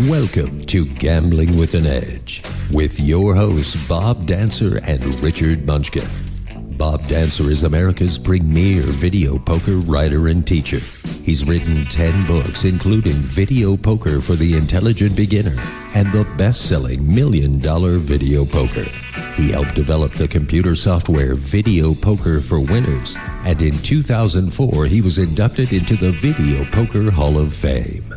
Welcome to Gambling with an Edge with your hosts Bob Dancer and Richard Munchkin. Bob Dancer is America's premier video poker writer and teacher. He's written 10 books, including Video Poker for the Intelligent Beginner and the best-selling $1 Million Video Poker. He helped develop the computer software Video Poker for Winners, and in 2004 he was inducted into the Video Poker Hall of Fame.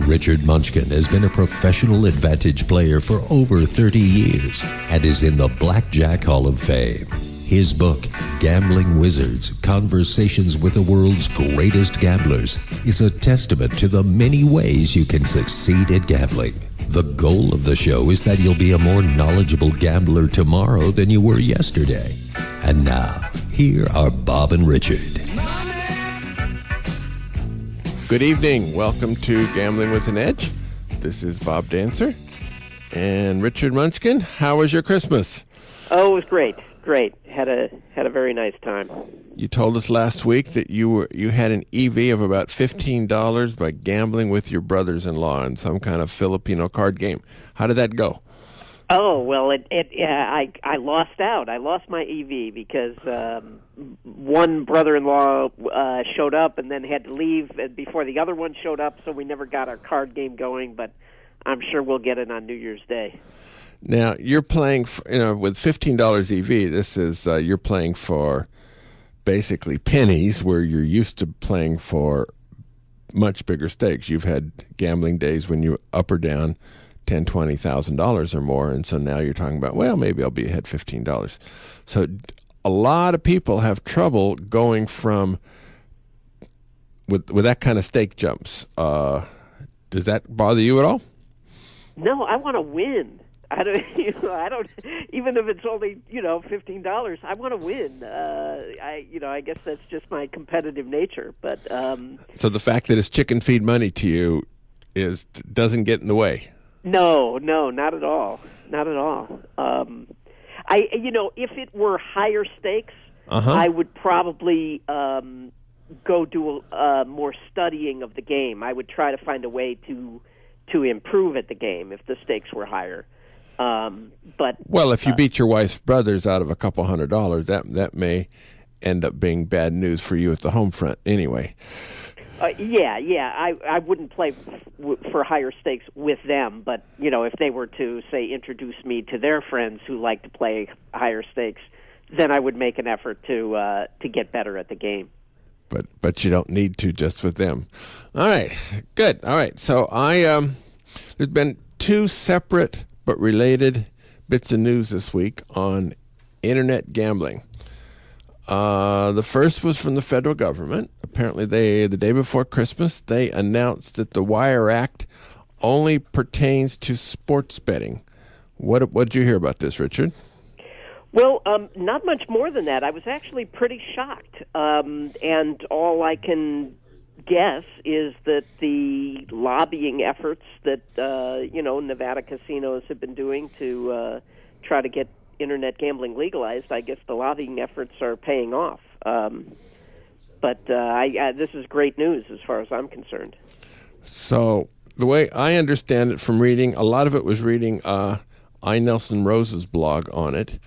Richard Munchkin has been a professional advantage player for over 30 years and is in the Blackjack Hall of Fame. His book, Gambling Wizards, Conversations with the World's Greatest Gamblers, is a testament to the many ways you can succeed at gambling. The goal of the show is that you'll be a more knowledgeable gambler tomorrow than you were yesterday. And now, here are Bob and Richard. Good evening. Welcome to Gambling with an Edge. This is Bob Dancer and Richard Munchkin. How was your Christmas? Oh, it was great. Great. Had a very nice time. You told us last week that you had an EV of about $15 by gambling with your brothers-in-law in some kind of Filipino card game. How did that go? Oh, well, I lost out. I lost my EV because one brother-in-law showed up and then had to leave before the other one showed up, so we never got our card game going, but I'm sure we'll get it on New Year's Day. Now, you're playing with $15 EV. This is you're playing for basically pennies, where you're used to playing for much bigger stakes. You've had gambling days when you're up or down $10,000, $20,000 or more, and so now you're talking about, well, maybe I'll be ahead $15. So a lot of people have trouble going from with that kind of stake jumps. Does that bother you at all? No, I want to win. I don't. Even if it's only $15, I want to win. I guess that's just my competitive nature. But so the fact that it's chicken feed money to you doesn't get in the way. No, not at all. Not at all. If it were higher stakes, I would probably go do more studying of the game. I would try to find a way to improve at the game if the stakes were higher. But if you beat your wife's brothers out of a couple $100, that may end up being bad news for you at the home front anyway. I wouldn't play for higher stakes with them, but if they were to say introduce me to their friends who like to play higher stakes, then I would make an effort to get better at the game. But you don't need to just with them. All right, good. All right, so there's been two separate but related bits of news this week on internet gambling. The first was from the federal government. Apparently, the day before Christmas, they announced that the Wire Act only pertains to sports betting. What did you hear about this, Richard? Well, not much more than that. I was actually pretty shocked, and all I can guess is that the lobbying efforts that Nevada casinos have been doing to try to get internet gambling legalized, I guess the lobbying efforts are paying off. But this is great news as far as I'm concerned. So the way I understand it from reading, a lot of it was reading I. Nelson Rose's blog on it.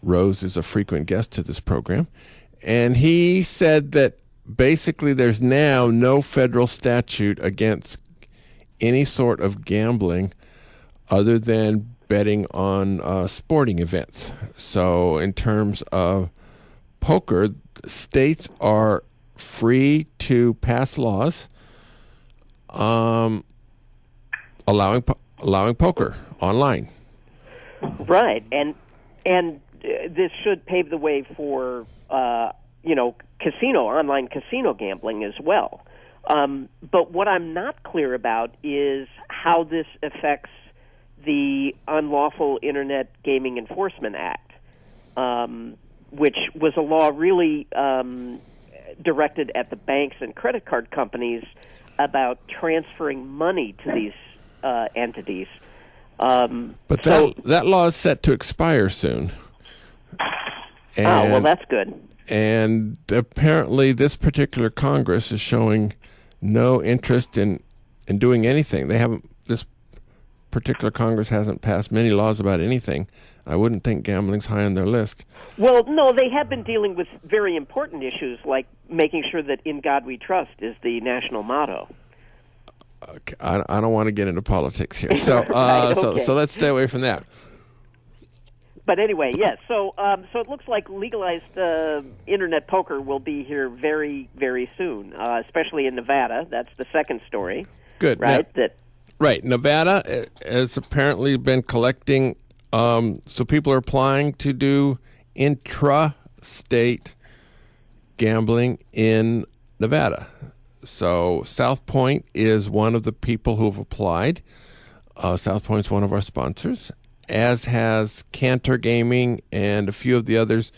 Rose is a frequent guest to this program, and he said that basically there's now no federal statute against any sort of gambling other than betting on sporting events. So in terms of poker, states are free to pass laws allowing poker online. Right, and this should pave the way for online casino gambling as well. But what I'm not clear about is how this affects the Unlawful Internet Gaming Enforcement Act, which was a law really directed at the banks and credit card companies about transferring money to these entities. But that law is set to expire soon. Well, that's good. And apparently this particular Congress is showing no interest in doing anything. They haven't particular Congress hasn't passed many laws about anything, I wouldn't think gambling's high on their list. Well, no, they have been dealing with very important issues like making sure that "In God We Trust" is the national motto. Okay, I don't want to get into politics here, so Right, okay. so let's stay away from that. But anyway, yes. So it looks like legalized internet poker will be here very, very soon, especially in Nevada. That's the second story. Good. Right. Right. Nevada has apparently been collecting. So people are applying to do intra-state gambling in Nevada. So South Point is one of the people who have applied. South Point's one of our sponsors, as has Cantor Gaming and a few of the others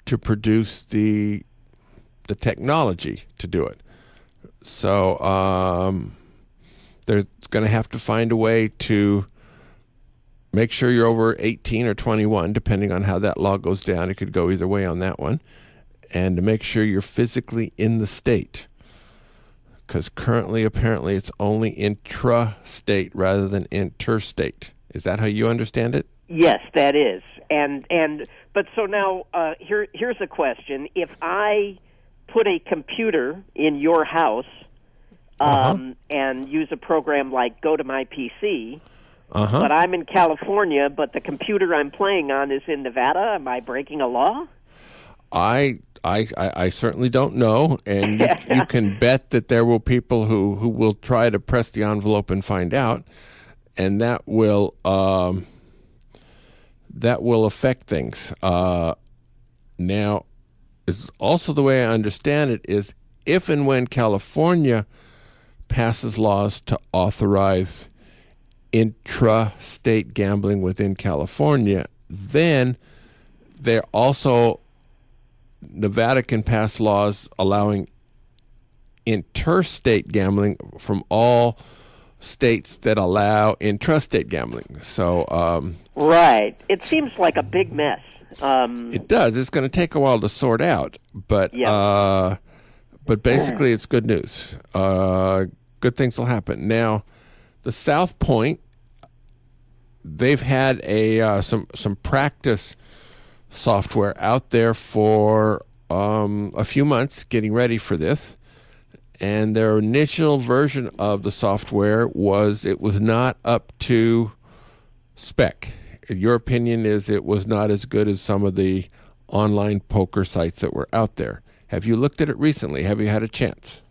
to produce the technology to do it. So they're going to have to find a way to make sure you're over 18 or 21, depending on how that law goes down. It could go either way on that one. And to make sure you're physically in the state. Because currently, apparently, it's only intra-state rather than interstate. Is that how you understand it? Yes, that is. But so now here's a question: if I put a computer in your house and use a program like Go to My PC, but I'm in California, but the computer I'm playing on is in Nevada, am I breaking a law? I certainly don't know, and you can bet that there will people who will try to press the envelope and find out, and that will affect things. Now, is also the way I understand it is if and when California passes laws to authorize intra-state gambling within California, then they're also Nevada can pass laws allowing interstate gambling from all states that allow intrastate gambling. So right. It seems like a big mess. It does. It's going to take a while to sort out, but basically it's good news. Good things will happen. Now, the South Point, they've had some practice software out there for a few months getting ready for this, and their initial version of the software was not up to spec. Your opinion is it was not as good as some of the online poker sites that were out there. Have you looked at it recently? Have you had a chance?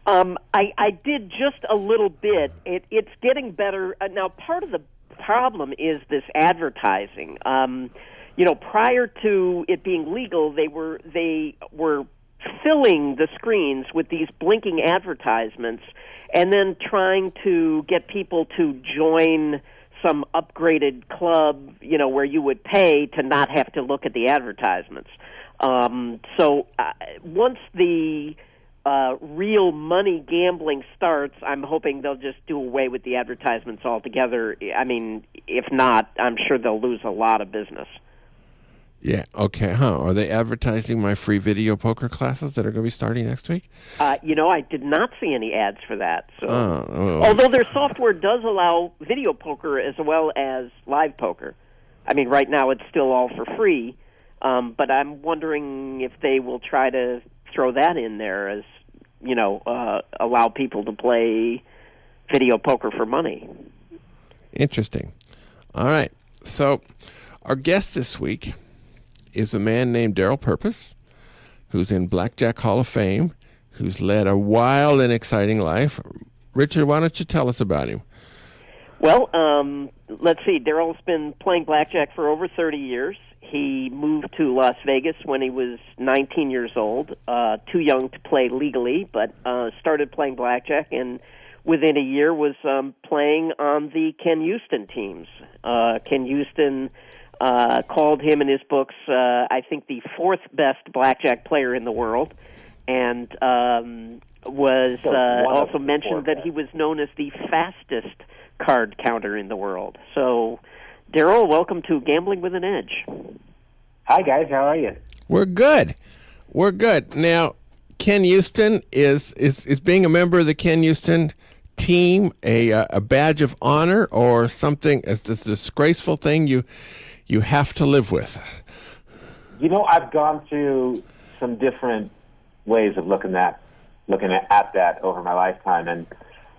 I did just a little bit. It's getting better. Now, part of the problem is this advertising. Prior to it being legal, they were filling the screens with these blinking advertisements and then trying to get people to join some upgraded club, where you would pay to not have to look at the advertisements. So once the real money gambling starts, I'm hoping they'll just do away with the advertisements altogether. I mean, if not, I'm sure they'll lose a lot of business. Yeah, okay, Are they advertising my free video poker classes that are going to be starting next week? I did not see any ads for that. So. Although their software does allow video poker as well as live poker. I mean, right now it's still all for free, but I'm wondering if they will try to throw that in there as, allow people to play video poker for money. Interesting. All right, so our guest this week is a man named Darryl Purpose, who's in Blackjack Hall of Fame, who's led a wild and exciting life. Richard, why don't you tell us about him? Well, let's see. Darryl's been playing blackjack for over 30 years. He moved to Las Vegas when he was 19 years old, too young to play legally, but started playing blackjack, and within a year was playing on the Ken Uston teams. Ken Uston called him in his books, I think, the fourth best blackjack player in the world, and was also mentioned that he was known as the fastest card counter in the world. So, Darryl, welcome to Gambling with an Edge. Hi, guys. How are you? We're good. Now, Ken Uston is being a member of the Ken Uston team a badge of honor or something as this disgraceful thing you have to live with? I've gone through some different ways of looking at that over my lifetime, and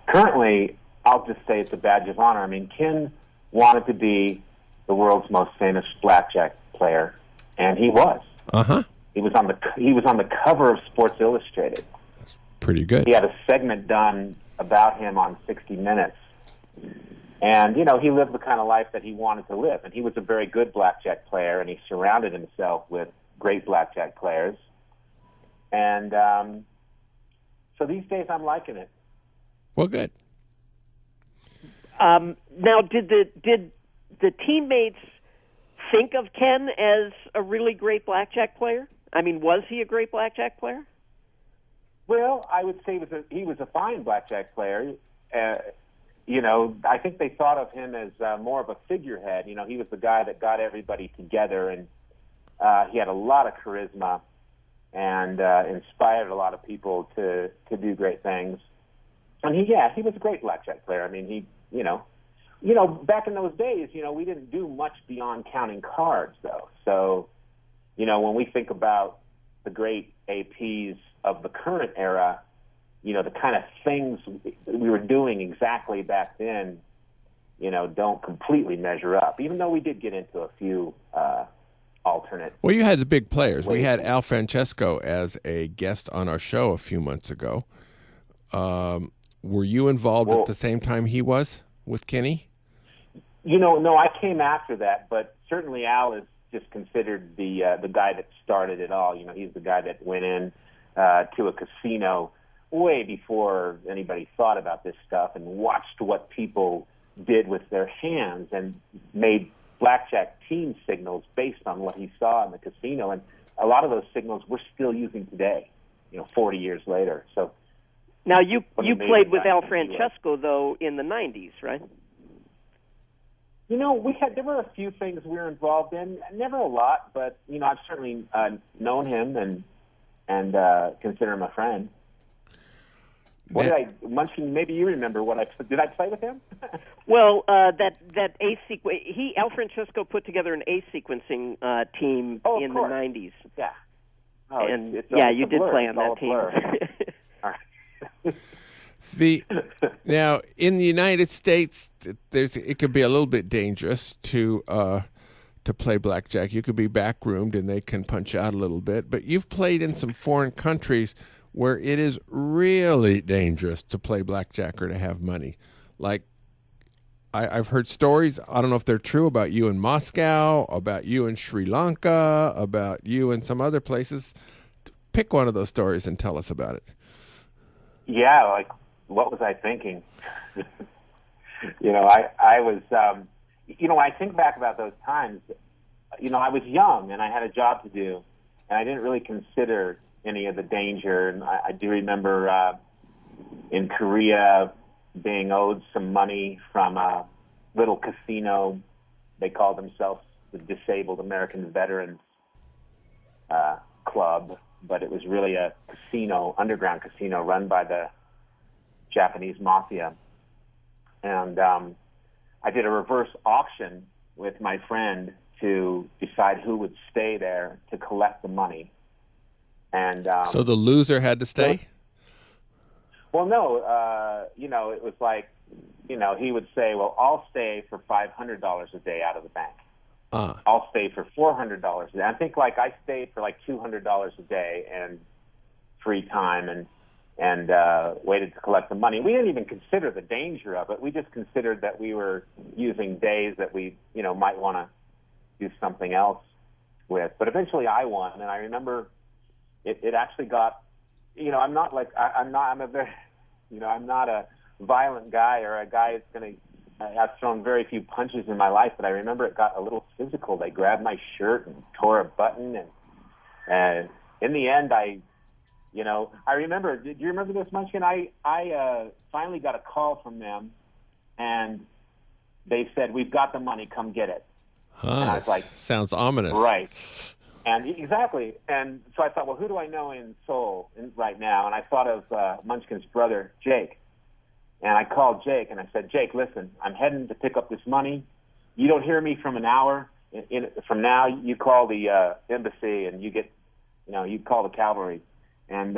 currently, I'll just say it's a badge of honor. I mean, Ken wanted to be the world's most famous blackjack player, and he was. He was on the cover of Sports Illustrated. That's pretty good. He had a segment done about him on 60 Minutes. And, he lived the kind of life that he wanted to live. And he was a very good blackjack player, and he surrounded himself with great blackjack players. And so these days I'm liking it. Well, good. Now, did the teammates think of Ken as a really great blackjack player? I mean, was he a great blackjack player? Well, I would say he was a fine blackjack player. I think they thought of him as more of a figurehead. He was the guy that got everybody together, and he had a lot of charisma and inspired a lot of people to do great things. And he was a great blackjack player. I mean, back in those days, we didn't do much beyond counting cards, though. So, when we think about the great APs of the current era, the kind of things we were doing exactly back then, don't completely measure up, even though we did get into a few alternate. Well, you had the big players. We had Al Francesco as a guest on our show a few months ago. Were you involved at the same time he was with Kenny? No, I came after that, but certainly Al is just considered the guy that started it all. He's the guy that went in to a casino way before anybody thought about this stuff and watched what people did with their hands and made blackjack team signals based on what he saw in the casino. And a lot of those signals we're still using today, 40 years later. So now you played with Al Francesco, though, in the 90s, right? There were a few things we were involved in, never a lot, but, I've certainly known him and consider him a friend. Munchkin, maybe you remember did I play with him? Well, that ace sequence, Al Francesco put together an ace sequencing team in the 90s. Yeah. Oh, and you did play on that team. All right. Now in the United States, it could be a little bit dangerous to play blackjack. You could be backroomed and they can punch out a little bit. But you've played in some foreign countries where it is really dangerous to play blackjack or to have money. Like I've heard stories. I don't know if they're true about you in Moscow, about you in Sri Lanka, about you in some other places. Pick one of those stories and tell us about it. Yeah, like. What was I thinking? I was, I think back about those times, I was young and I had a job to do and I didn't really consider any of the danger. And I do remember in Korea being owed some money from a little casino. They called themselves the Disabled American Veterans Club, but it was really a underground casino run by the Japanese mafia. And I did a reverse auction with my friend to decide who would stay there to collect the money. And so the loser had to stay? Well, no. It was like, he would say, well, I'll stay for $500 a day out of the bank. I'll stay for $400 a day. I think I stayed for $200 a day and free time and waited to collect the money. We didn't even consider the danger of it. We just considered that we were using days that we, might want to do something else with. But eventually I won, and I remember it actually got, I'm not a violent guy or a guy that's going to, I've thrown very few punches in my life, but I remember it got a little physical. They grabbed my shirt and tore a button, and in the end, I remember, do you remember this, Munchkin? I finally got a call from them, and they said, we've got the money, come get it. And I was like, sounds ominous. Right. And exactly. And so I thought, well, who do I know in Seoul right now? And I thought of Munchkin's brother, Jake. And I called Jake, and I said, Jake, listen, I'm heading to pick up this money. You don't hear me from an hour. From now, you call the embassy, and you call the cavalry. And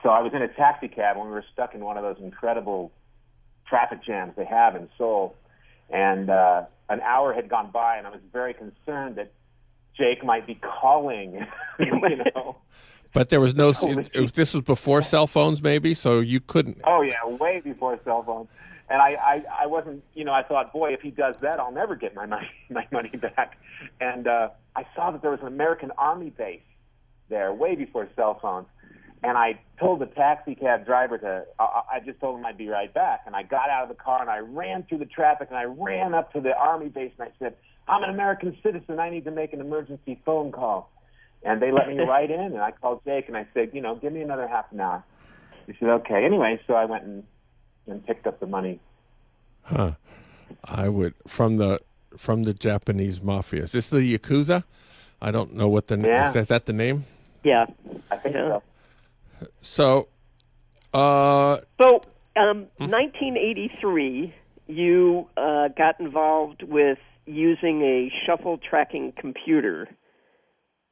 so I was in a taxi cab when we were stuck in one of those incredible traffic jams they have in Seoul. And an hour had gone by, and I was very concerned that Jake might be calling, But there was no. This was before cell phones, maybe, so you couldn't. Oh yeah, way before cell phones. And I wasn't. I thought, boy, if he does that, I'll never get my money back. And I saw that there was an American Army base there, way before cell phones. And I told the taxi cab driver I just told him I'd be right back. And I got out of the car and I ran through the traffic and I ran up to the Army base and I said, I'm an American citizen. I need to make an emergency phone call. And they let me right in, and I called Jake, and I said, give me another half an hour. He said, okay. Anyway, so I went and picked up the money. Huh. I would, from the Japanese mafia. Is this the Yakuza? I don't know what the name is. Is that the name? Yeah. I think so. So, 1983, you got involved with using a shuffle tracking computer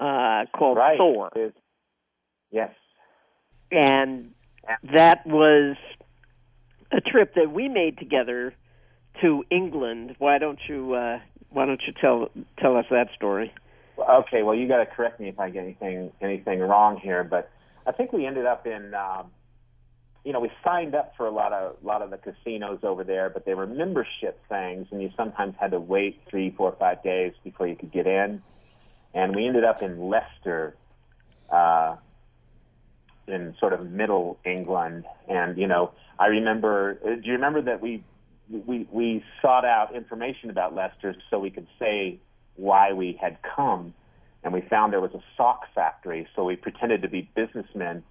called Thor. Yes. And that was a trip that we made together to England. Why don't you tell us that story? Okay, well, you got to correct me if I get anything wrong here, but I think we ended up in we signed up for a lot of the casinos over there, but they were membership things, and you sometimes had to wait 3, 4, 5 days before you could get in. And we ended up in Leicester, in sort of middle England. And I remember. Do you remember that we sought out information about Leicester so we could say why we had come, and we found there was a sock factory. So we pretended to be businessmen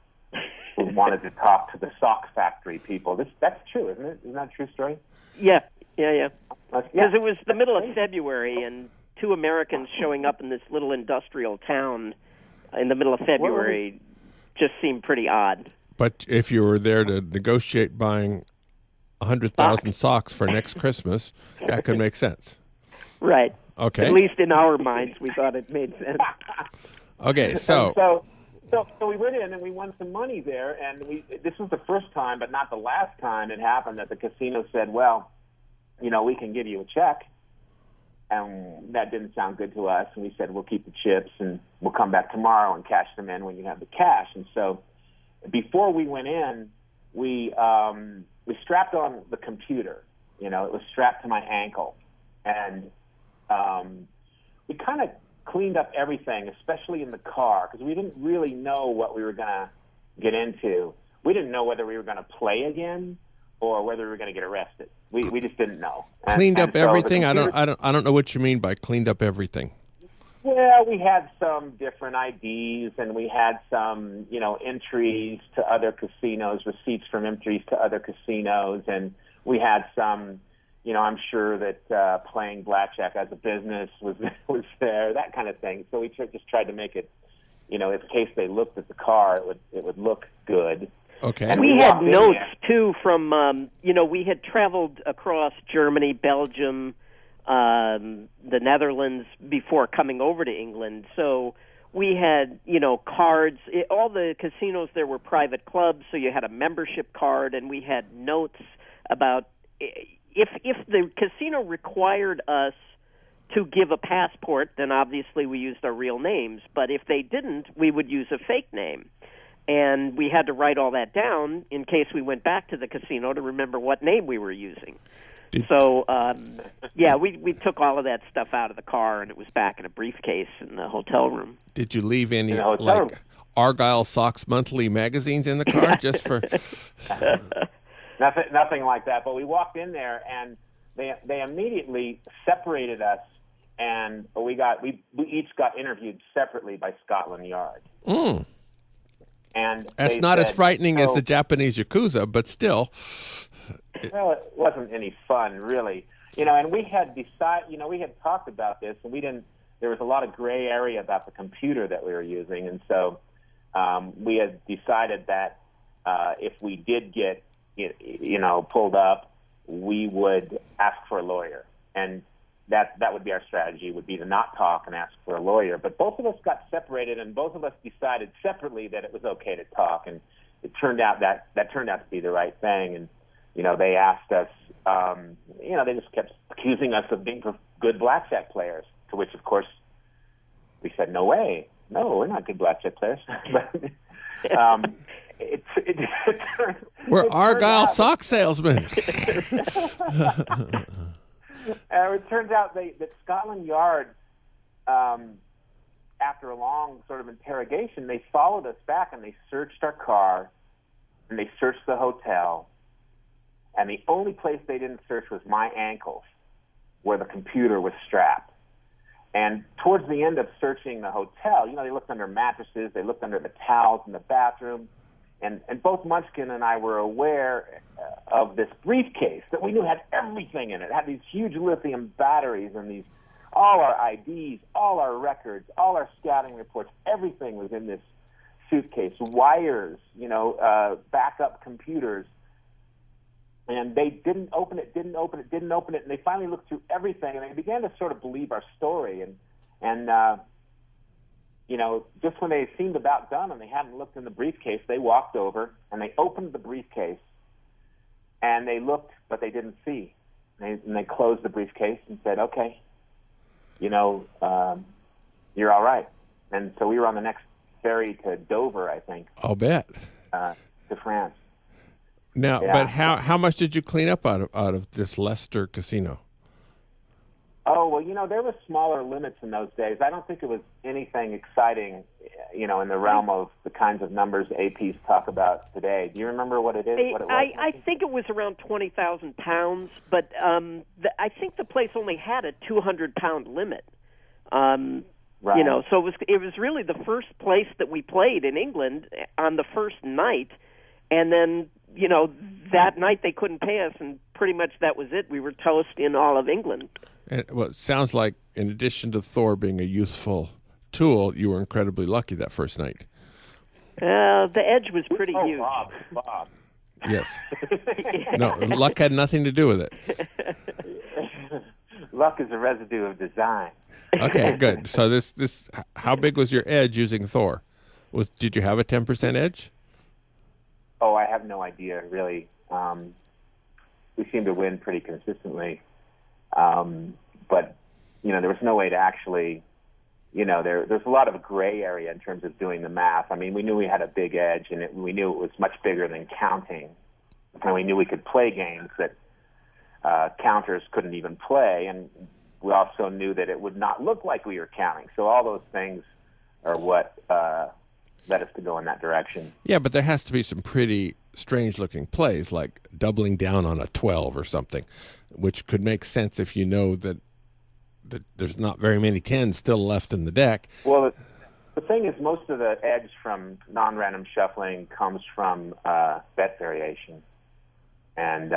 who wanted to talk to the sock factory people. That's true, isn't it? Isn't that a true story? Yeah. Because it was the middle of February, and two Americans showing up in this little industrial town in the middle of February just seemed pretty odd. But if you were there to negotiate buying 100,000 socks for next Christmas, that could make sense. Right. Okay. At least in our minds, we thought it made sense. Okay, so we went in and we won some money there, and this was the first time, but not the last time it happened that the casino said, well, we can give you a check. And that didn't sound good to us, and we said, we'll keep the chips, and we'll come back tomorrow and cash them in when you have the cash. And so before we went in, we strapped on the computer. It was strapped to my ankle. And we kind of cleaned up everything, especially in the car, because we didn't really know what we were going to get into. We didn't know whether we were going to play again or whether we were going to get arrested. We just didn't know. Cleaned up everything? I don't know what you mean by cleaned up everything. Well, we had some different IDs, and we had some, entries to other casinos, receipts from entries to other casinos, and we had some, I'm sure that playing blackjack as a business was there, that kind of thing. So we just tried to make it, in case they looked at the car, it would look good. Okay. And we had notes, too, from, we had traveled across Germany, Belgium, the Netherlands before coming over to England. So we had, cards. All the casinos there were private clubs, so you had a membership card, and we had notes about if the casino required us to give a passport, then obviously we used our real names. But if they didn't, we would use a fake name. And we had to write all that down in case we went back to the casino to remember what name we were using. So, we took all of that stuff out of the car, and it was back in a briefcase in the hotel room. Did you leave any, Argyle Sox Monthly magazines in the car just for... Nothing like that. But we walked in there, and they immediately separated us, and we each got interviewed separately by Scotland Yard. Mm. And that's not as frightening as the Japanese Yakuza, but still. Well, it wasn't any fun, really. And we had we had talked about this, and there was a lot of gray area about the computer that we were using. And so we had decided that if we did get pulled up, we would ask for a lawyer, and that would be our strategy, would be to not talk and ask for a lawyer. But both of us got separated, and both of us decided separately that it was okay to talk, and it turned out that turned out to be the right thing. And they asked us, they just kept accusing us of being good blackjack players, to which, of course, we said, no way, no, we're not good blackjack players. But we're Argyle sock salesmen. It turns out that Scotland Yard, after a long sort of interrogation, they followed us back and they searched our car and they searched the hotel. And the only place they didn't search was my ankles, where the computer was strapped. And towards the end of searching the hotel, they looked under mattresses, they looked under the towels in the bathroom. And both Munchkin and I were aware of this briefcase that we knew had everything in it. It had these huge lithium batteries and all our IDs, all our records, all our scouting reports. Everything was in this suitcase. Wires, backup computers. And they didn't open it. And they finally looked through everything, and they began to sort of believe our story. And just when they seemed about done and they hadn't looked in the briefcase, they walked over and they opened the briefcase and they looked, but they didn't see. And they closed the briefcase and said, okay, you're all right. And so we were on the next ferry to Dover, I think. I'll bet. To France. Now, yeah. But how much did you clean up out of this Leicester casino? Oh, well, there were smaller limits in those days. I don't think it was anything exciting, in the realm of the kinds of numbers APs talk about today. Do you remember what it is? What it was? I think it was around 20,000 pounds, but I think the place only had a 200-pound limit. Right. So it was really the first place that we played in England on the first night, and then that night they couldn't pay us, and pretty much that was it. We were toast in all of England. And, well, it sounds like in addition to Thor being a useful tool, you were incredibly lucky that first night. The edge was pretty huge. Bob. Yes. No, luck had nothing to do with it. Luck is a residue of design. Okay, good. So this, how big was your edge using Thor? Did you have a 10% edge? Oh, I have no idea, really. We seemed to win pretty consistently. But, there was no way to actually, there's a lot of gray area in terms of doing the math. I mean, we knew we had a big edge, and we knew it was much bigger than counting. And we knew we could play games that counters couldn't even play, and we also knew that it would not look like we were counting. So all those things are what led us to go in that direction. Yeah, but there has to be some pretty strange-looking plays, like doubling down on a 12 or something, which could make sense if you know that there's not very many 10s still left in the deck. Well, the thing is, most of the edge from non-random shuffling comes from bet variation. And,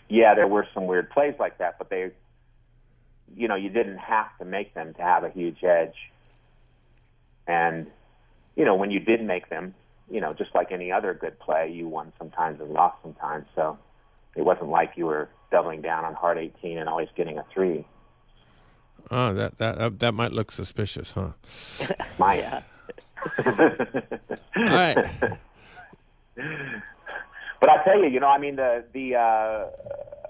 there were some weird plays like that, but they, you didn't have to make them to have a huge edge. And, when you did make them, just like any other good play, you won sometimes and lost sometimes. So it wasn't like you were doubling down on hard 18 and always getting a 3. Oh, that might look suspicious, huh? Might. All right. But I tell you,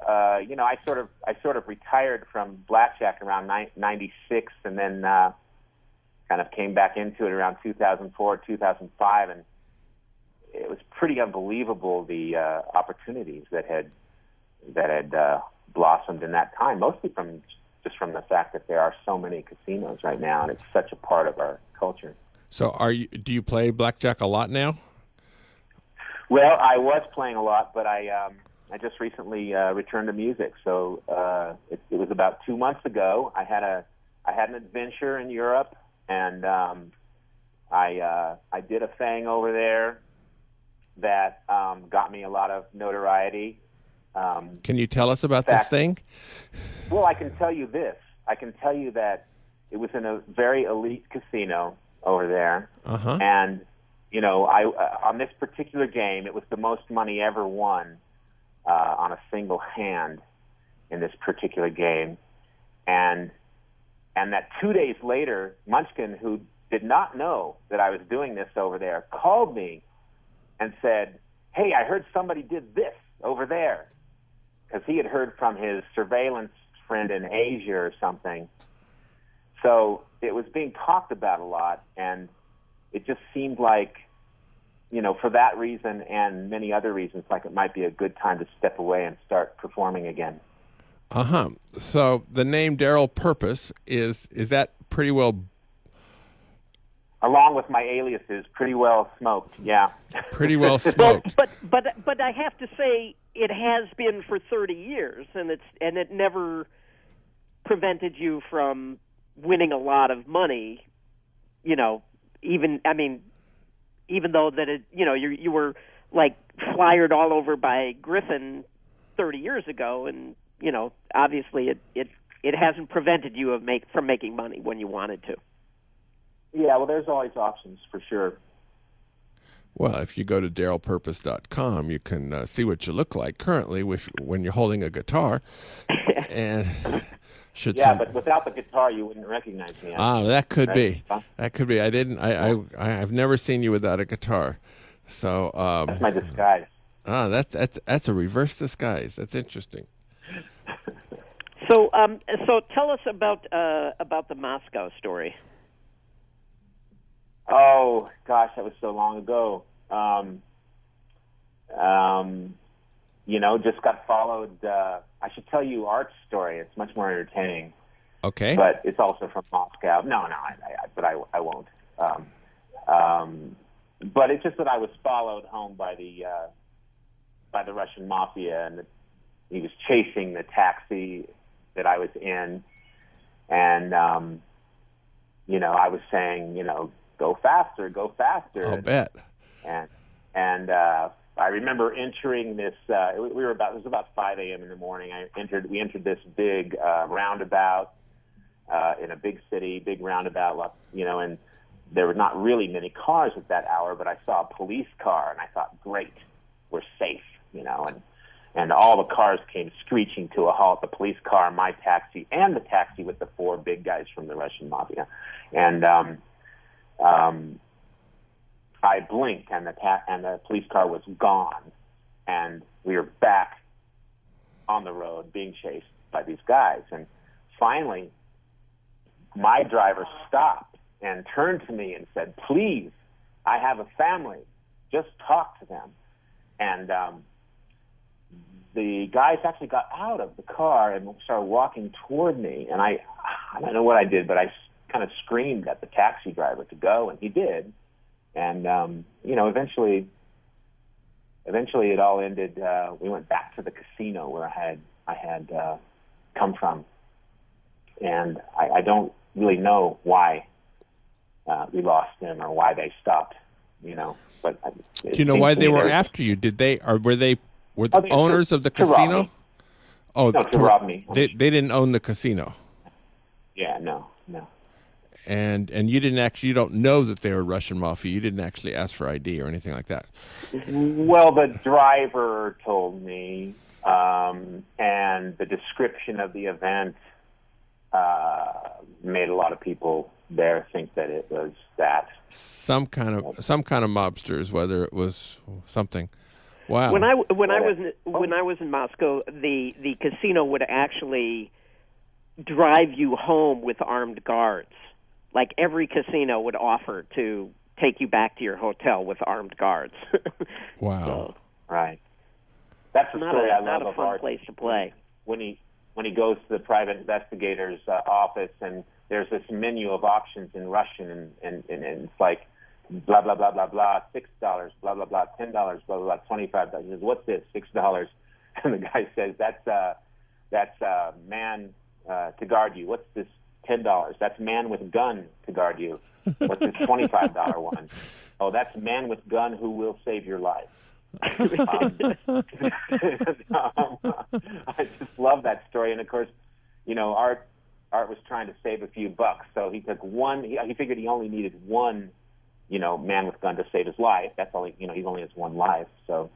I sort of retired from blackjack around 96, and then kind of came back into it around 2004, 2005, and it was pretty unbelievable the opportunities that had blossomed in that time, mostly from the fact that there are so many casinos right now, and it's such a part of our culture. So, do you play blackjack a lot now? Well, I was playing a lot, but I just recently returned to music. So it was about 2 months ago. I had an adventure in Europe, and I did a thing over there that got me a lot of notoriety. Can you tell us about this thing? Well, I can tell you this. I can tell you that it was in a very elite casino over there, uh-huh. and I on this particular game, it was the most money ever won on a single hand in this particular game, and that 2 days later, Munchkin, who did not know that I was doing this over there, called me and said, "Hey, I heard somebody did this over there," because he had heard from his surveillance friend in Asia or something. So it was being talked about a lot, and it just seemed like, for that reason and many other reasons, like it might be a good time to step away and start performing again. Uh-huh. So the name Darryl Purpose, is that pretty well... Along with my aliases, pretty well smoked, yeah. Pretty well smoked. But I have to say, it has been for 30 years, and it never prevented you from winning a lot of money. Even though that you were like flyered all over by Griffin 30 years ago, and obviously it hasn't prevented you from making money when you wanted to. Yeah, well, there's always options for sure. Well, if you go to darrylpurpose.com, you can see what you look like currently when you're holding a guitar. And but without the guitar, you wouldn't recognize me. That could be. That could be. I've never seen you without a guitar. So that's my disguise. That's a reverse disguise. That's interesting. So tell us about the Moscow story. Oh gosh, that was so long ago. Just got followed. I should tell you Art's story. It's much more entertaining. Okay. But it's also from Moscow. No, I won't. But it's just that I was followed home by the Russian mafia, and he was chasing the taxi that I was in, and I was saying, go faster, go faster. I'll bet. And I remember entering this. It was about 5 a.m. in the morning. We entered this big roundabout in a big city, big roundabout. And there were not really many cars at that hour, but I saw a police car, and I thought, great, we're safe. And all the cars came screeching to a halt. The police car, my taxi, and the taxi with the four big guys from the Russian mafia. And I blinked, and the police car was gone, and we were back on the road being chased by these guys. And finally, my driver stopped and turned to me and said, "Please, I have a family. Just talk to them." And the guys actually got out of the car and started walking toward me. And I don't know what I did, but I kind of screamed at the taxi driver to go, and he did. And eventually it all ended. We went back to the casino where I had come from, and I don't really know why we lost him or why they stopped. But do you know why they were after you? Did they, or were the owners of the casino? No, to rob me. They didn't own the casino. Yeah, no. And you you don't know that they were Russian mafia. You didn't actually ask for ID or anything like that. Well, the driver told me, and the description of the event made a lot of people there think that it was that. Some kind of mobsters, whether it was something. Wow. When I was in Moscow, the casino would actually drive you home with armed guards. Like every casino would offer to take you back to your hotel with armed guards. Wow. So, right. That's the story I love not a of fun Art. place to play. When he goes to the private investigator's office, and there's this menu of options in Russian, and it's like blah blah blah blah blah, $6, blah blah blah, $10, blah blah blah, $25. He says, "What's this? $6?" And the guy says, "That's man to guard you. What's this? $10. That's man with gun to guard you. What's this $25 one? Oh, that's man with gun who will save your life." I just love that story. And of course, Art was trying to save a few bucks, so he took one. He figured he only needed one man with gun to save his life. That's all he only has one life. So,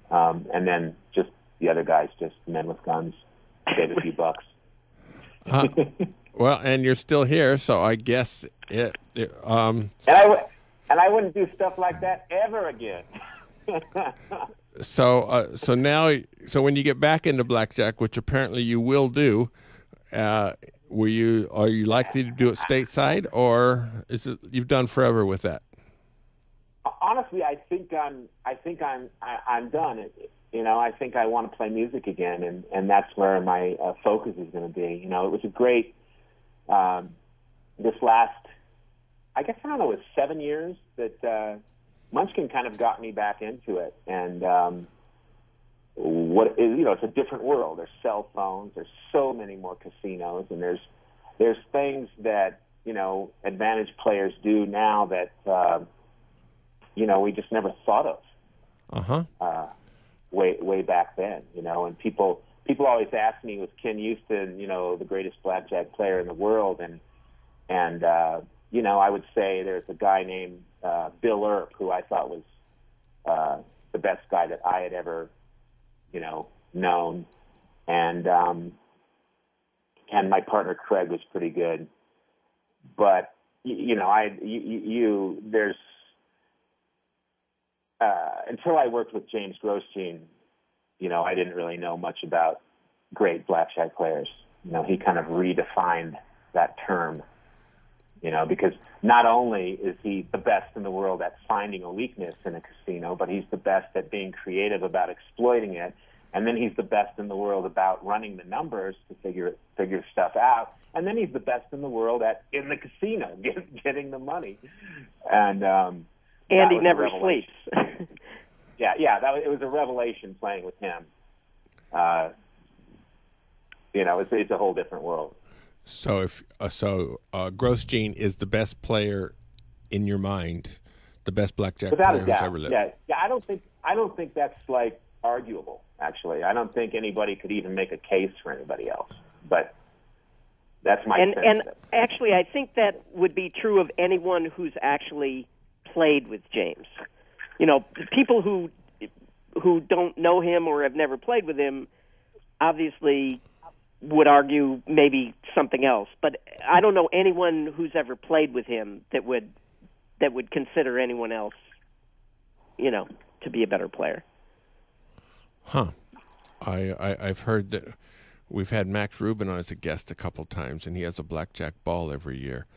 and then just the other guys, just men with guns, save a few bucks. Well, and you're still here, so I guess it And I wouldn't do stuff like that ever again. So when you get back into blackjack, which apparently you will do, are you likely to do it stateside, or is it you've done forever with that? Honestly, I think I'm done. I think I want to play music again, and that's where my focus is going to be. It was a great this last, I guess, I don't know, it was 7 years that Munchkin kind of got me back into it. And it's a different world. There's cell phones. There's so many more casinos, and there's things that advantage players do now that we just never thought of. Way back then, and people always ask me, was Ken Uston, the greatest blackjack player in the world? And I would say there's a guy named Bill Earp, who I thought was the best guy that I had ever, known. And my partner Craig was pretty good. But, there's, until I worked with James Grosjean, I didn't really know much about great blackjack players. He kind of redefined that term, because not only is he the best in the world at finding a weakness in a casino, but he's the best at being creative about exploiting it. And then he's the best in the world about running the numbers to figure stuff out. And then he's the best in the world at in the casino getting the money. And he never sleeps. It was a revelation playing with him. It's a whole different world. So Grosjean is the best player in your mind, the best blackjack player who's ever lived. Yeah. I don't think that's like arguable. Actually, I don't think anybody could even make a case for anybody else. But that's my sense. And actually, I think that would be true of anyone who's actually played with James. People who don't know him or have never played with him obviously would argue maybe something else. But I don't know anyone who's ever played with him that would consider anyone else, to be a better player. Huh. I've heard that we've had Max Rubin on as a guest a couple times, and he has a blackjack ball every year.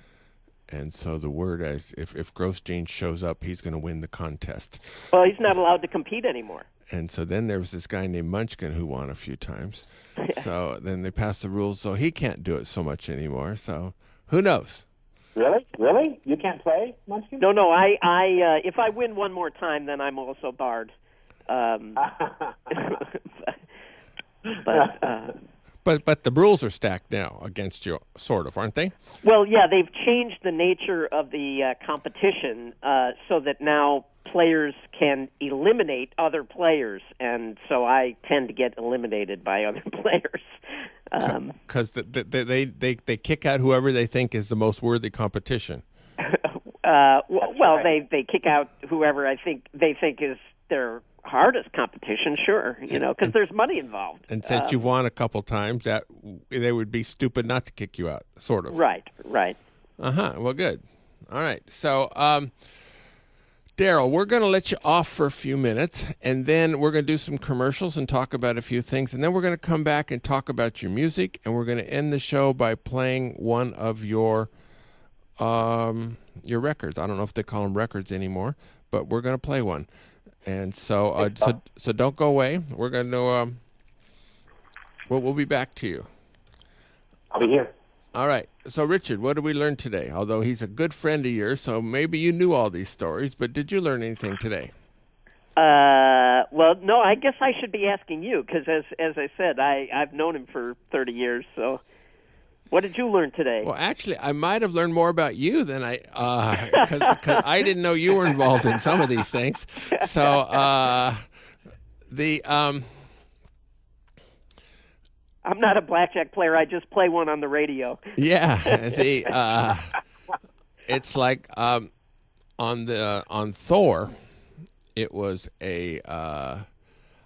And so the word is, if Grosjean shows up, he's going to win the contest. Well, he's not allowed to compete anymore. And so then there was this guy named Munchkin who won a few times. So then they passed the rules, so he can't do it so much anymore. So who knows? Really? You can't play, Munchkin? No. I if I win one more time, then I'm also barred. But the rules are stacked now against you, sort of, aren't they? Well, yeah, they've changed the nature of the competition so that now players can eliminate other players, and so I tend to get eliminated by other players. Because they kick out whoever they think is the most worthy competition. They kick out whoever they think is their hardest competition, sure, because there's money involved. And since you've won a couple times, that they would be stupid not to kick you out, sort of. Right. Well, good. All right. So, Darryl, we're going to let you off for a few minutes, and then we're going to do some commercials and talk about a few things, and then we're going to come back and talk about your music, and we're going to end the show by playing one of your records. I don't know if they call them records anymore, but we're going to play one. And so don't go away. We're going to we'll be back to you. I'll be here. All right. So, Richard, what did we learn today? Although he's a good friend of yours, so maybe you knew all these stories, but did you learn anything today? Well, no, I guess I should be asking you because, as I said, I've known him for 30 years. So, what did you learn today? Well, actually, I might have learned more about you than because I didn't know you were involved in some of these things. So, I'm not a blackjack player. I just play one on the radio. Yeah, it's like on Thor, it was a.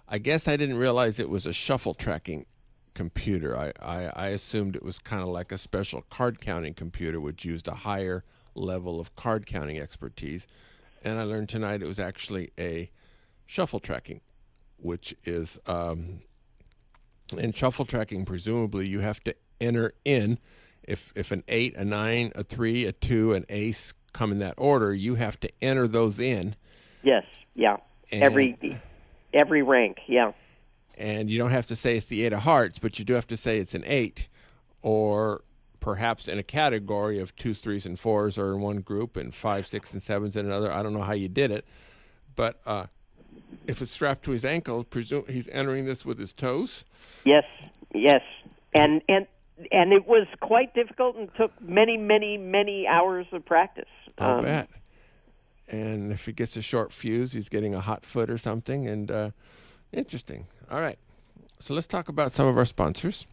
I guess I didn't realize it was a shuffle tracking computer. I assumed it was kind of like a special card counting computer, which used a higher level of card counting expertise. And I learned tonight it was actually a shuffle tracking, which is in shuffle tracking, presumably you have to enter in if an 8, a 9, a 3, a 2, an ace come in that order, you have to enter those in. Yes, yeah. Every rank, yeah. And you don't have to say it's the 8 of hearts, but you do have to say it's an 8, or perhaps in a category of 2s, 3s, and 4s are in one group and 5, 6, and 7s in another. I don't know how you did it, but if it's strapped to his ankle, presume he's entering this with his toes. Yes, and it was quite difficult and took many hours of practice. I'll bet. And if he gets a short fuse, he's getting a hot foot or something. And interesting. All right. So let's talk about some of our sponsors.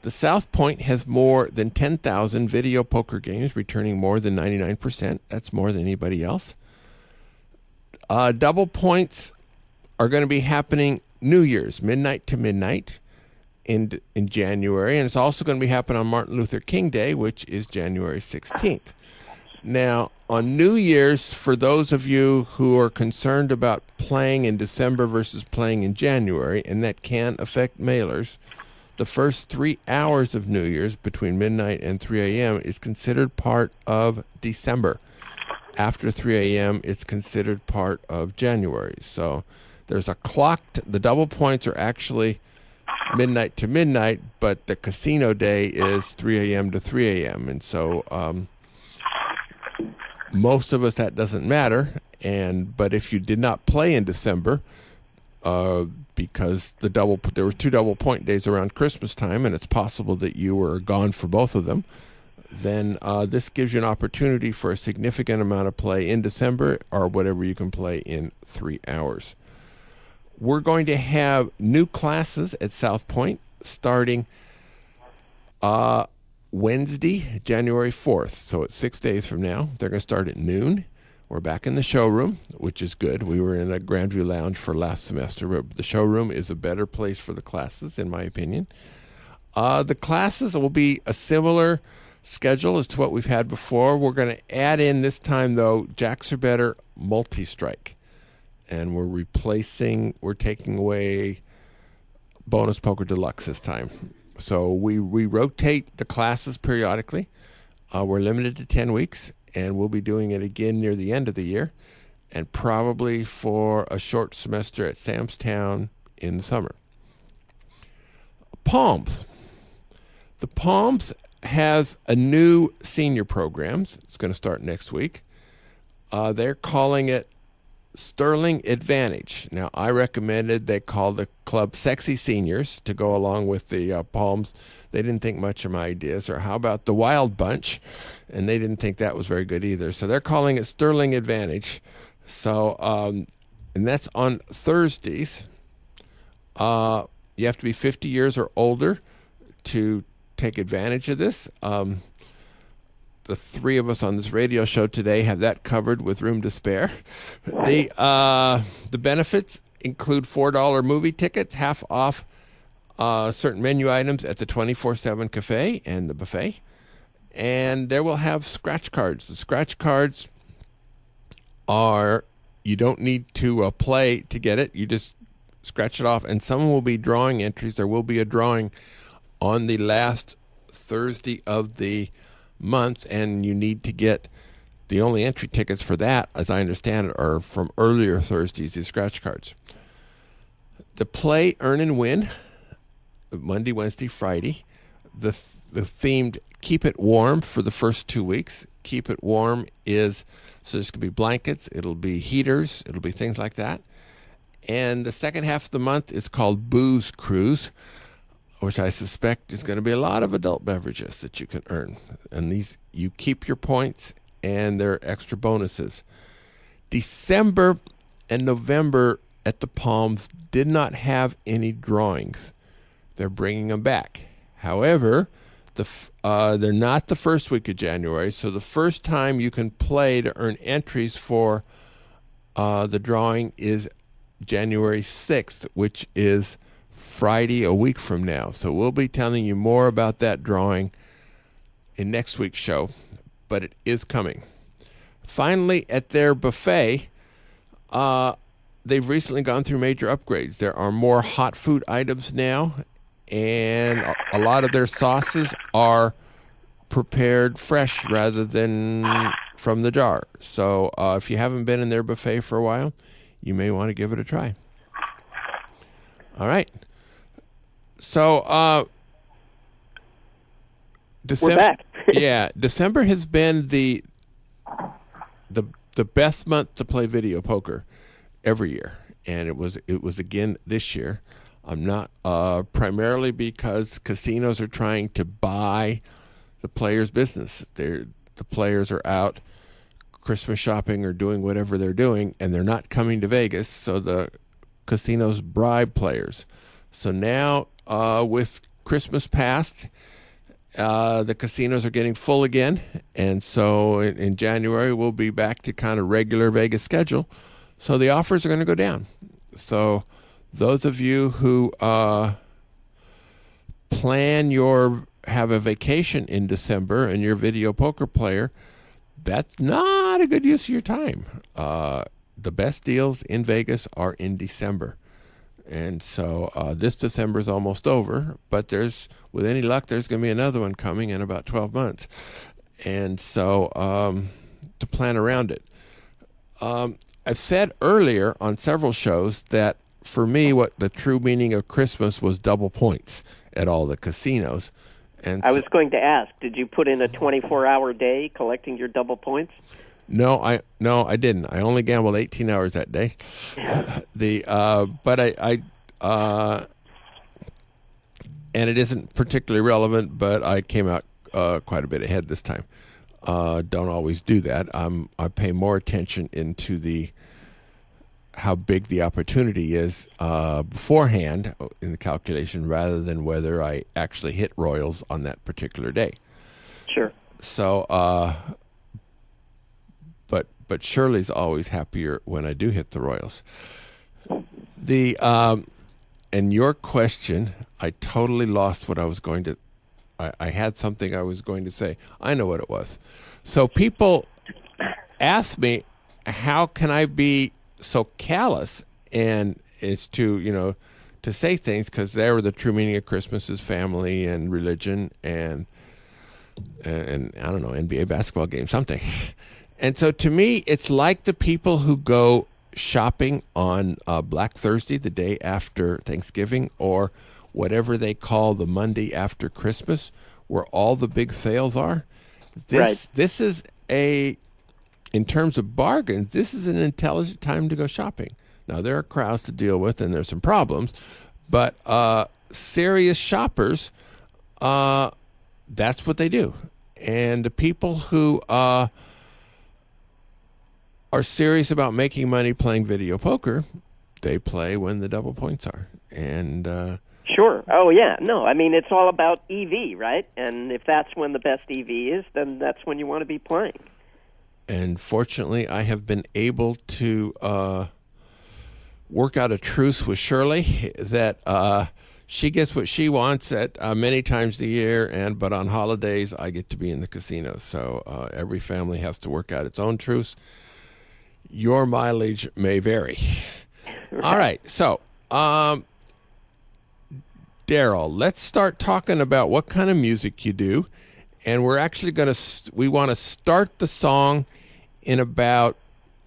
The South Point has more than 10,000 video poker games, returning more than 99%. That's more than anybody else. Double points are going to be happening New Year's, midnight to midnight in January. And it's also going to be happening on Martin Luther King Day, which is January 16th. Now, on New Year's, for those of you who are concerned about playing in December versus playing in January, and that can affect mailers, the first 3 hours of New Year's between midnight and 3 a.m. is considered part of December. After 3 a.m., it's considered part of January. So there's a clock. The double points are actually midnight to midnight, but the casino day is 3 a.m. to 3 a.m. And so most of us, that doesn't matter. But if you did not play in December, because there were 2 double point days around Christmas time, and it's possible that you were gone for both of them, then this gives you an opportunity for a significant amount of play in December, or whatever you can play in 3 hours. We're going to have new classes at South Point starting Wednesday, January 4th. So it's 6 days from now. They're going to start at noon. We're back in the showroom, which is good. We were in a Grandview Lounge for last semester, but the showroom is a better place for the classes, in my opinion. The classes will be a similar schedule as to what we've had before. We're going to add in this time, though, Jacks Are Better multi-strike. And we're taking away Bonus Poker Deluxe this time. So we rotate the classes periodically. We're limited to 10 weeks, and we'll be doing it again near the end of the year, and probably for a short semester at Sam's Town in the summer. Palms. The Palms has a new senior program. It's going to start next week. They're calling it Sterling Advantage. Now, I recommended they call the club Sexy Seniors to go along with the Palms. They didn't think much of my ideas. Or how about the Wild Bunch? And they didn't think that was very good either. So they're calling it Sterling Advantage. So, and that's on Thursdays. You have to be 50 years or older to take advantage of this. The 3 of us on this radio show today have that covered with room to spare. The benefits include $4 movie tickets, half off certain menu items at the 24/7 cafe and the buffet. And there will have scratch cards. The scratch cards you don't need to play to get it. You just scratch it off. And some will be drawing entries. There will be a drawing on the last Thursday of the month, and you need to get the only entry tickets for that, as I understand it, are from earlier Thursdays, these scratch cards. The play, earn, and win, Monday, Wednesday, Friday. The themed Keep It Warm for the first 2 weeks. Keep It Warm is, so there's going to be blankets, it'll be heaters, it'll be things like that. And the second half of the month is called Booze Cruise, which I suspect is going to be a lot of adult beverages that you can earn. And these, you keep your points, and there are extra bonuses. December and November at the Palms did not have any drawings. They're bringing them back. However, They're not the first week of January, so the first time you can play to earn entries for the drawing is January 6th, which is Friday a week from now. So we'll be telling you more about that drawing in next week's show, but it is coming. Finally, at their buffet, they've recently gone through major upgrades. There are more hot food items now, and a lot of their sauces are prepared fresh rather than from the jar. So if you haven't been in their buffet for a while, you may want to give it a try. All right. So December, we're back. yeah, December has been the best month to play video poker every year, and it was again this year. I'm not primarily because casinos are trying to buy the players' business. The players are out Christmas shopping or doing whatever they're doing, and they're not coming to Vegas, so the casinos bribe players. So now with Christmas past, the casinos are getting full again, and so in January we'll be back to kind of regular Vegas schedule. So the offers are going to go down. So those of you who have a vacation in December and you're a video poker player, that's not a good use of your time. The best deals in Vegas are in December. And so this December is almost over, but with any luck, there's going to be another one coming in about 12 months. And so to plan around it. I've said earlier on several shows that for me, what the true meaning of Christmas was double points at all the casinos. And I was going to ask, did you put in a 24-hour day collecting your double points? No, I didn't. I only gambled 18 hours that day. But I and it isn't particularly relevant, but I came out quite a bit ahead this time. Don't always do that. I pay more attention into how big the opportunity is beforehand in the calculation rather than whether I actually hit royals on that particular day. Sure. So, but Shirley's always happier when I do hit the royals. And your question, I totally lost what I was going to. I had something I was going to say. I know what it was. So people ask me, how can I be so callous? And it's to say things because they were the true meaning of Christmas is family and religion and I don't know, NBA basketball game, something. And so to me, it's like the people who go shopping on Black Thursday, the day after Thanksgiving, or whatever they call the Monday after Christmas, where all the big sales are. This is in terms of bargains, this is an intelligent time to go shopping. Now, there are crowds to deal with, and there's some problems, but serious shoppers, that's what they do. And the people who are serious about making money playing video poker, they play when the double points are. And sure. Oh, yeah. No, I mean, it's all about EV, right? And if that's when the best EV is, then that's when you want to be playing. And fortunately, I have been able to work out a truce with Shirley that she gets what she wants at many times a year, but on holidays, I get to be in the casino. So every family has to work out its own truce. Your mileage may vary. Right. All right. So, Darryl, let's start talking about what kind of music you do. And we're actually we want to start the song in about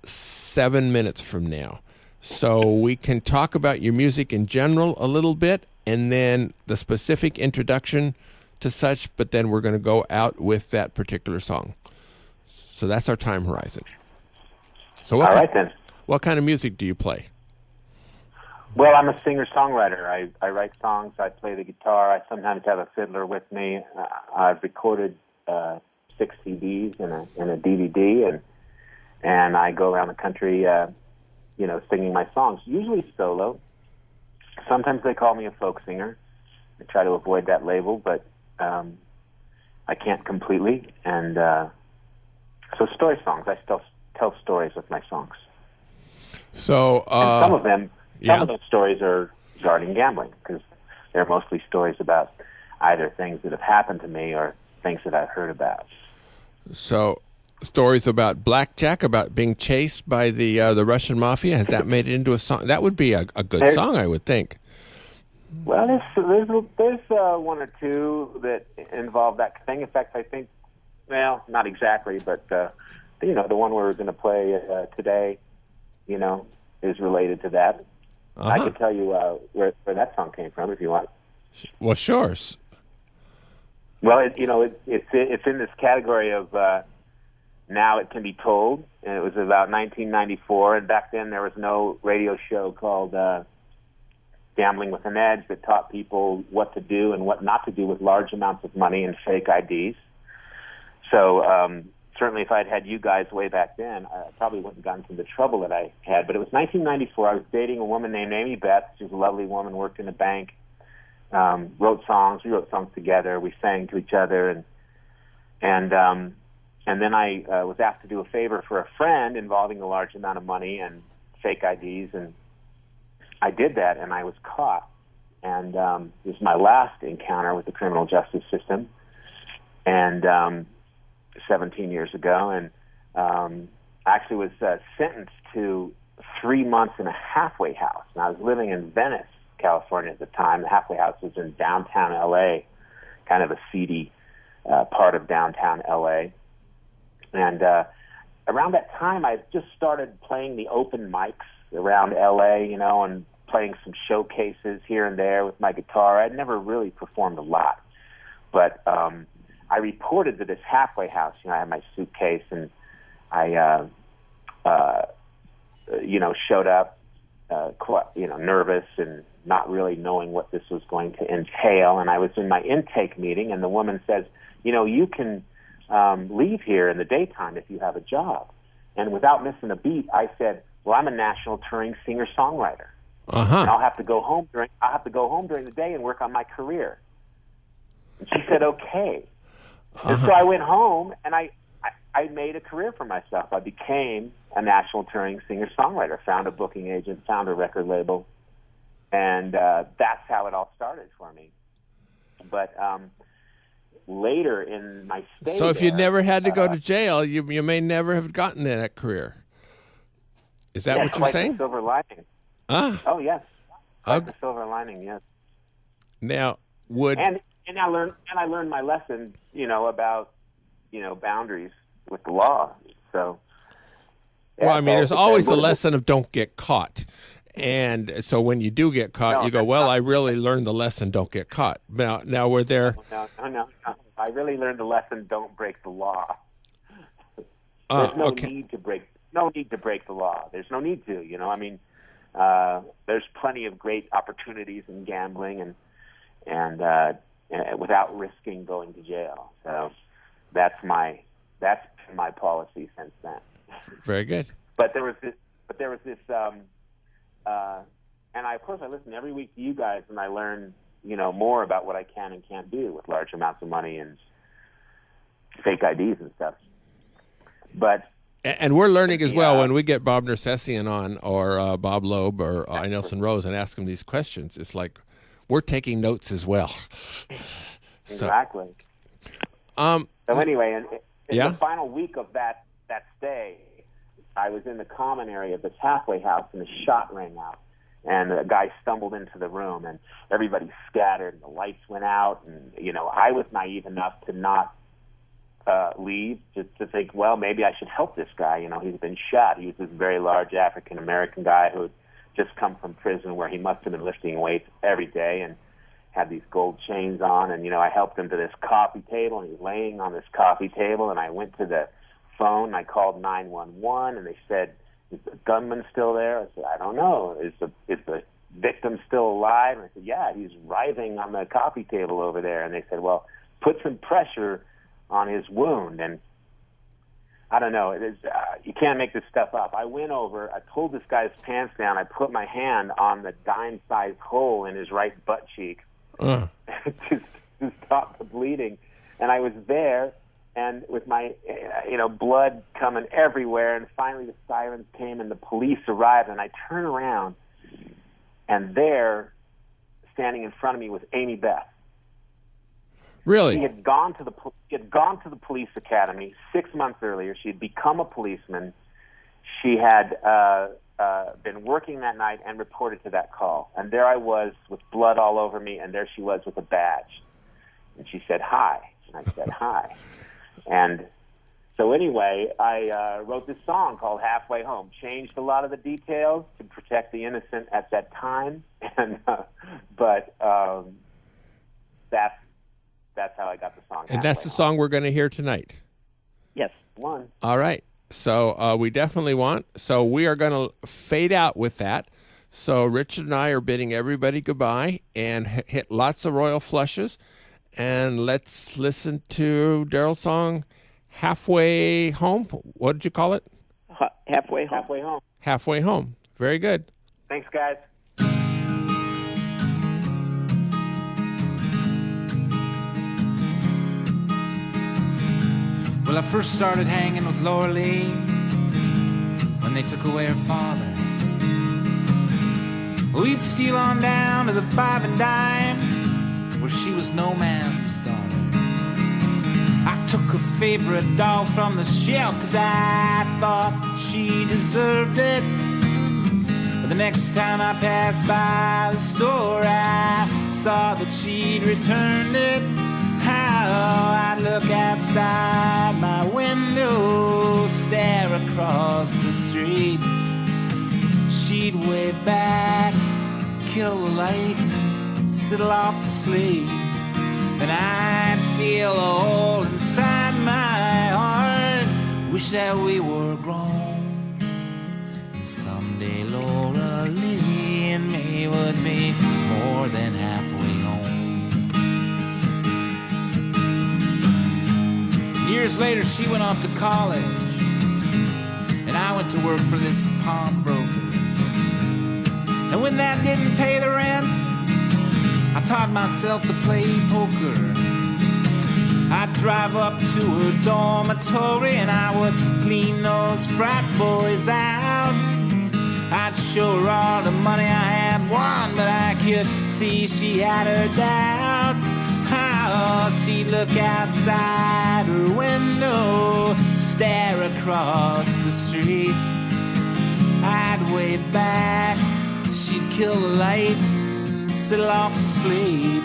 7 minutes from now. So we can talk about your music in general a little bit and then the specific introduction to such, but then we're going to go out with that particular song. So that's our time horizon. So all right, then. What kind of music do you play? Well, I'm a singer-songwriter. I write songs. I play the guitar. I sometimes have a fiddler with me. I've recorded 6 CDs and a DVD, and I go around the country, singing my songs, usually solo. Sometimes they call me a folk singer. I try to avoid that label, but I can't completely. And so story songs, I still tell stories with my songs. So and some of those stories are regarding gambling, because they're mostly stories about either things that have happened to me or things that I've heard about. So stories about blackjack, about being chased by the Russian mafia, has that made it into a song? That would be a good song, I would think. Well, there's one or two that involve that thing. In fact, I think, well, not exactly, but the one we're going to play today, is related to that. Uh-huh. I can tell you where that song came from if you want. Well, sure. Well, it's in this category of Now It Can Be Told, and it was about 1994, and back then there was no radio show called Gambling with an Edge that taught people what to do and what not to do with large amounts of money and fake IDs. So certainly if I'd had you guys way back then, I probably wouldn't have gotten into the trouble that I had. But it was 1994. I was dating a woman named Amy Beth. She was a lovely woman, worked in a bank, wrote songs. We wrote songs together. We sang to each other. And then I was asked to do a favor for a friend involving a large amount of money and fake IDs. And I did that, and I was caught. And it was my last encounter with the criminal justice system. And 17 years ago, and actually was sentenced to 3 months in a halfway house. And I was living in Venice, California at the time. The halfway house was in downtown L.A., kind of a seedy part of downtown L.A. And around that time, I just started playing the open mics around L.A., and playing some showcases here and there with my guitar. I'd never really performed a lot, but I reported to this halfway house. I had my suitcase, and I, showed up, quite, nervous and not really knowing what this was going to entail. And I was in my intake meeting, and the woman says, you can leave here in the daytime if you have a job. And without missing a beat, I said, well, I'm a national touring singer-songwriter. Uh-huh. And I'll have to go home during the day and work on my career. And she said, okay. And so I went home, and I made a career for myself. I became a national touring singer-songwriter, found a booking agent, found a record label, and that's how it all started for me. But later in my stay So if you'd never had to go to jail, you may never have gotten that career. Is that what you're saying? The silver lining. Oh, yes. The silver lining, yes. Now, And I learned my lesson, about, boundaries with the law. So, well, there's always a lesson of don't get caught. And so when you do get caught, you go, well, I really learned the lesson, don't get caught. Now were there... No. I really learned the lesson, don't break the law. There's no need to break the law. There's no need to, there's plenty of great opportunities in gambling and without risking going to jail. So that's been my policy since then. Very good. But there was this, and of course I listen every week to you guys, and I learn, more about what I can and can't do with large amounts of money and fake IDs and stuff. But and we're learning as well when we get Bob Nersessian on, or Bob Loeb, or I. Nelson Rose, and ask them these questions. It's like we're taking notes as well. Exactly. So anyway, in the final week of that stay, I was in the common area of this halfway house, and a shot rang out, and a guy stumbled into the room, and everybody scattered, and the lights went out, and I was naive enough to not leave, just to think, well, maybe I should help this guy. He's been shot. He was this very large African American guy who had just come from prison, where he must have been lifting weights every day and had these gold chains on. And I helped him to this coffee table, and he was laying on this coffee table. And I went to the phone, and I called 911, and they said, "Is the gunman still there?" I said, "I don't know. Is the victim still alive?" And I said, "Yeah, he's writhing on the coffee table over there." And they said, "Well, put some pressure on his wound." And I don't know. It is, you can't make this stuff up. I went over. I pulled this guy's pants down. I put my hand on the dime-sized hole in his right butt cheek to stop the bleeding. And I was there, and with my, blood coming everywhere, and finally the sirens came and the police arrived, and I turn around, and there, standing in front of me, was Amy Beth. Really? She had gone to the police academy 6 months earlier. She had become a policeman. She had been working that night and reported to that call. And there I was with blood all over me, and there she was with a badge. And she said, "Hi." And I said, "Hi." And so anyway, I wrote this song called Halfway Home. Changed a lot of the details to protect the innocent at that time. And but that's how I got the song. And that's the song we're going to hear tonight. Yes. One. All right. So we definitely want. So we are going to fade out with that. So Richard and I are bidding everybody goodbye and hit lots of royal flushes. And let's listen to Darryl's song, Halfway Home. What did you call it? Halfway Home. Halfway Home. Halfway Home. Very good. Thanks, guys. Well, I first started hanging with Laura Lee when they took away her father. We'd steal on down to the Five and Dime, where she was no man's daughter. I took her favorite doll from the shelf, 'cause I thought she deserved it. But the next time I passed by the store, I saw that she'd returned it. How I'd look outside my window, stare across the street. She'd wave back, kill the light, settle off to sleep. And I'd feel a hole inside my heart, wish that we were grown. And someday Laura Lee and me would be more than halfway home. Years later, she went off to college, and I went to work for this pawnbroker. And when that didn't pay the rent, I taught myself to play poker. I'd drive up to her dormitory, and I would clean those frat boys out. I'd show her all the money I had won, but I could see she had her doubts. How she'd look outside her window, stare across the street. I'd wave back, she'd kill the light, settle off to sleep.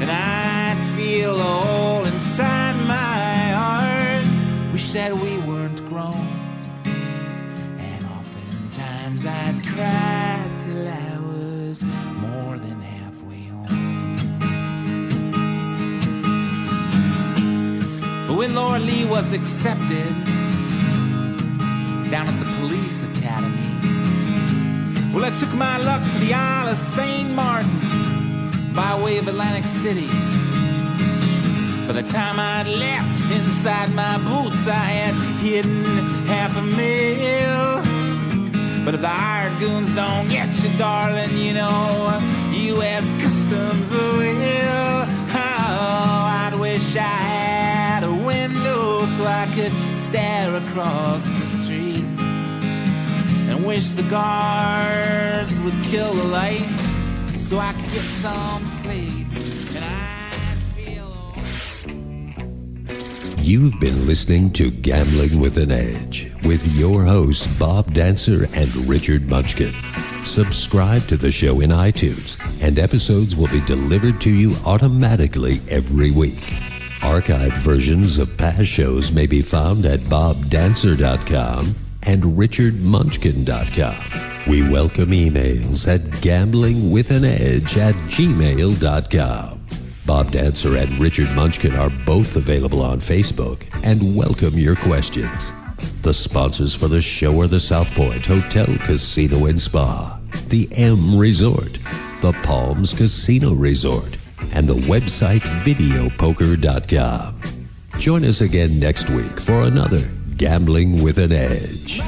And I'd feel a hole inside my heart, wish that we weren't grown. And oftentimes I'd cry till I was more than halfway home. But when Laura Lee was accepted down at the police academy, well, I took my luck to the Isle of St. Martin by way of Atlantic City. By the time I'd left, inside my boots I had hidden $500,000. But if the hired goons don't get you, darling, you know U.S. Customs will. Oh, I'd wish I had a window so I could stare across the street, and wish the guards would kill the light so I could get some sleep. And I'd feel. You've been listening to Gambling with an Edge with your hosts Bob Dancer and Richard Munchkin. Subscribe to the show in iTunes, and episodes will be delivered to you automatically every week. Archived versions of past shows may be found at bobdancer.com and richardmunchkin.com. We welcome emails at gamblingwithanedge@gmail.com. Bob Dancer and Richard Munchkin are both available on Facebook and welcome your questions. The sponsors for the show are the South Point Hotel, Casino and Spa, the M Resort, the Palms Casino Resort, and the website videopoker.com. Join us again next week for another Gambling with an Edge.